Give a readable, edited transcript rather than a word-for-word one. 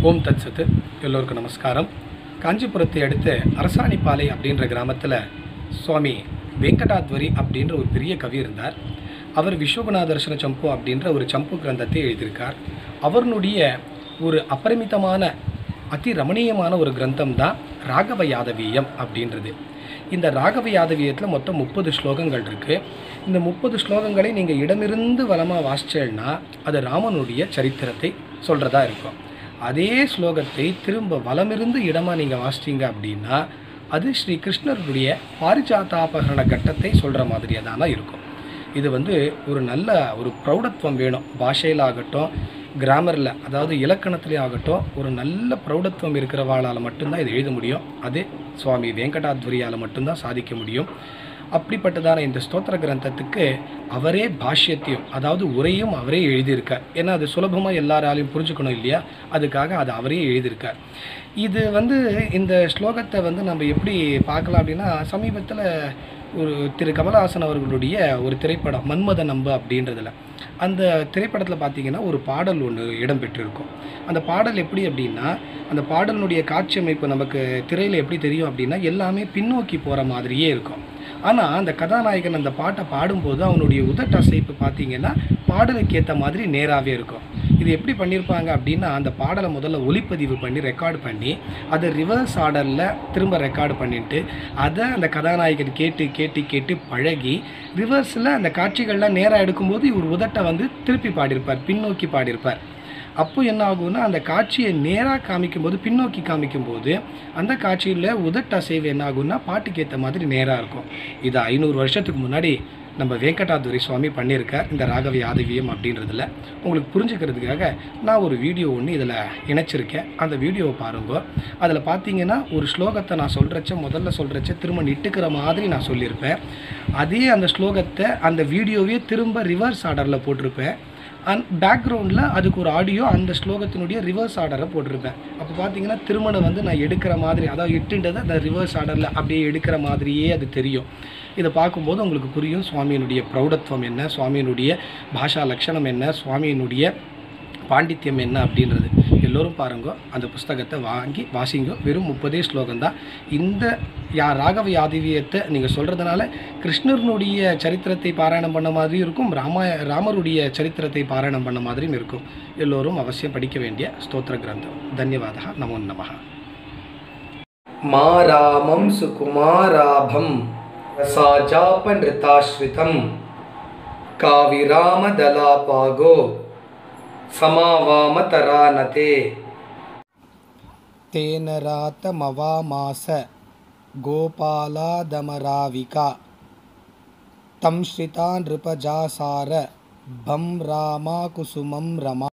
ஓம் தத் சத்து. எல்லோருக்கும் நமஸ்காரம். காஞ்சிபுரத்தை அடுத்து அரசாணிப்பாலை அப்படின்ற கிராமத்தில் சுவாமி வெங்கடாத்வரி அப்படின்ற ஒரு பெரிய கவி இருந்தார். அவர் விஸ்வகுணாதர்சன சம்பு அப்படின்ற ஒரு சம்பு கிரந்தத்தை எழுதியிருக்கார். அவருடைய ஒரு அபரிமிதமான அதி ரமணீயமான ஒரு கிரந்தம் தான் ராகவ யாதவீயம் அப்படின்றது. இந்த ராகவ யாதவீயத்தில் மொத்தம் 30 ஸ்லோகங்கள் இருக்குது. இந்த 30 ஸ்லோகங்களை நீங்கள் இடமிருந்து வலமாக வாசிச்சேன்னா அது ராமனுடைய சரித்திரத்தை சொல்கிறதா இருக்கும். அதே ஸ்லோகத்தை திரும்ப வலமிருந்து இடமாக நீங்கள் வாசிச்சிங்க அப்படின்னா அது ஸ்ரீ கிருஷ்ணருடைய பாரிஜாதாபகரண கட்டத்தை சொல்கிற மாதிரியே தானே இருக்கும். இது ஒரு நல்ல ஒரு பிரௌடத்துவம் வேணும். பாஷையில் ஆகட்டும், கிராமரில் அதாவது இலக்கணத்திலே ஆகட்டும், ஒரு நல்ல பிரௌடத்துவம் இருக்கிறவாளால் மட்டும்தான் இது எழுத முடியும். அது சுவாமி வெங்கடாத்வரியால் மட்டும்தான் சாதிக்க முடியும். அப்படிப்பட்டதான இந்த ஸ்தோத்திர கிரந்தத்துக்கு அவரே பாஷ்யத்தையும் அதாவது உரையும் அவரே எழுதியிருக்கார். ஏன்னா அது சுலபமாக எல்லாராலையும் புரிஞ்சுக்கணும் இல்லையா, அதுக்காக அது அவரே எழுதியிருக்கார். இது இந்த ஸ்லோகத்தை நம்ம எப்படி பார்க்கலாம் அப்படின்னா, சமீபத்தில் ஒரு திரு கமலஹாசன் அவர்களுடைய ஒரு திரைப்படம் மன்மத நம்ப அப்படின்றதில், அந்த திரைப்படத்தில் பார்த்திங்கன்னா ஒரு பாடல் ஒன்று இடம்பெற்றிருக்கும். அந்த பாடல் எப்படி அப்படின்னா, அந்த பாடலினுடைய காட்சி அமைப்பு நமக்கு திரையில் எப்படி தெரியும் அப்படின்னா எல்லாமே பின்னோக்கி போகிற மாதிரியே இருக்கும். ஆனால் அந்த கதாநாயகன் அந்த பாட்டை பாடும்போது அவனுடைய உதட்டு அசைப்பு பார்த்திங்கன்னா பாடலுக்கு ஏற்ற மாதிரி நேராகவே இருக்கும். இது எப்படி பண்ணியிருப்பாங்க அப்படின்னா, அந்த பாடலை முதல்ல ஒலிப்பதிவு பண்ணி ரெக்கார்டு பண்ணி அதை ரிவர்ஸ் ஆர்டரில் திரும்ப ரெக்கார்டு பண்ணிட்டு அதை அந்த கதாநாயகன் கேட்டு கேட்டு கேட்டு பழகி ரிவர்ஸில் அந்த காட்சிகள்லாம் நேராக எடுக்கும்போது இவர் உதட்டை திருப்பி பாடியிருப்பார், பின்னோக்கி பாடியிருப்பார். அப்போ என்ன ஆகும்னா, அந்த காட்சியை நேராக காமிக்கும்போது பின்னோக்கி காமிக்கும்போது அந்த காட்சியில் உதட்டு அசைவு என்ன ஆகும்னா பாட்டுக்கு ஏற்ற மாதிரி நேராக இருக்கும். இது 500 வருஷத்துக்கு முன்னாடி நம்ம வெங்கடாத்வரி சுவாமி பண்ணியிருக்கார் இந்த ராகவ யாதவீயம் அப்படின்றதில். உங்களுக்கு புரிஞ்சுக்கிறதுக்காக நான் ஒரு வீடியோ ஒன்று இதில் இணைச்சிருக்கேன். அந்த வீடியோவை பாருங்க. அதில் பார்த்தீங்கன்னா ஒரு ஸ்லோகத்தை நான் முதல்ல சொல்கிறச்ச திரும்ப நிட்டுக்கிற மாதிரி நான் சொல்லியிருப்பேன். அதே அந்த ஸ்லோகத்தை அந்த வீடியோவே திரும்ப ரிவர்ஸ் ஆர்டரில் போட்டிருப்பேன். பேக்ரவுண்டில் அதுக்கு ஒரு ஆடியோ அந்த ஸ்லோகத்தினுடைய ரிவர்ஸ் ஆர்டரை போட்டிருப்பேன். அப்போ பார்த்தீங்கன்னா திருமணை நான் எடுக்கிற மாதிரி, அதாவது இட்டுன்றதை அந்த ரிவர்ஸ் ஆர்டரில் அப்படியே எடுக்கிற மாதிரியே அது தெரியும். இதை பார்க்கும்போது உங்களுக்கு புரியும் சுவாமியினுடைய பிரௌடத்துவம் என்ன, சுவாமியினுடைய பாஷா லட்சணம் என்ன, சுவாமியினுடைய பாண்டித்யம் என்ன அப்படின்றது. எல்லோரும் பாருங்க, அந்த புஸ்தகத்தை வாங்கி வாசிங்க. வெறும் 30 ஸ்லோகம் தான். இந்த ராகவ யாதவீயத்தை நீங்கள் சொல்கிறதுனால கிருஷ்ணனுடைய சரித்திரத்தை பாராயணம் பண்ண மாதிரியும் இருக்கும், ராமருடைய சரித்திரத்தை பாராயணம் பண்ண மாதிரியும் இருக்கும். எல்லோரும் அவசியம் படிக்க வேண்டிய ஸ்தோத்திர கிரந்தம். தன்யவாதா. நமோ நமஹ. மாராமம் சுகுமாராபம் சாஜாப நிருதாஸ்ரிதம் காவிராமதலாபாகோ சமாவாமதரானதே தேன ராத்தமவாமாச கோபாலாதமராவிகா தம் ஸ்ரிதா நிருபஜாசார பம் ராமா குசுமம் ரமா.